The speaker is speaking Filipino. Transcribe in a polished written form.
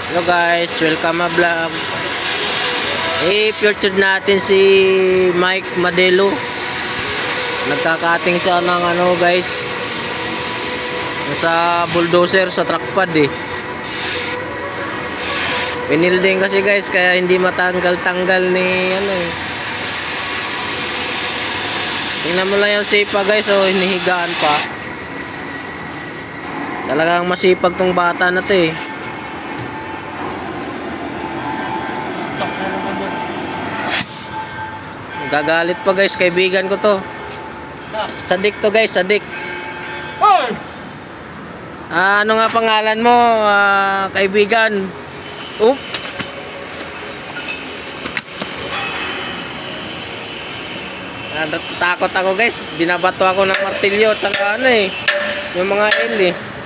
Hello guys, welcome ma vlog. I-featured natin si Mike Madelo. Nagkakating siya ng guys, sa bulldozer sa trackpad Pinilding kasi guys, kaya hindi matanggal-tanggal ni Tingnan mo lang yung sipa guys, hinihigaan pa. Talagang masipag tong bata na to Gagalit pa guys, kaibigan ko to. Sadik to guys, Sadik. Ano nga pangalan mo, kaibigan? Oop. Takot ako guys, binabato ako ng martilyo at saka yung mga L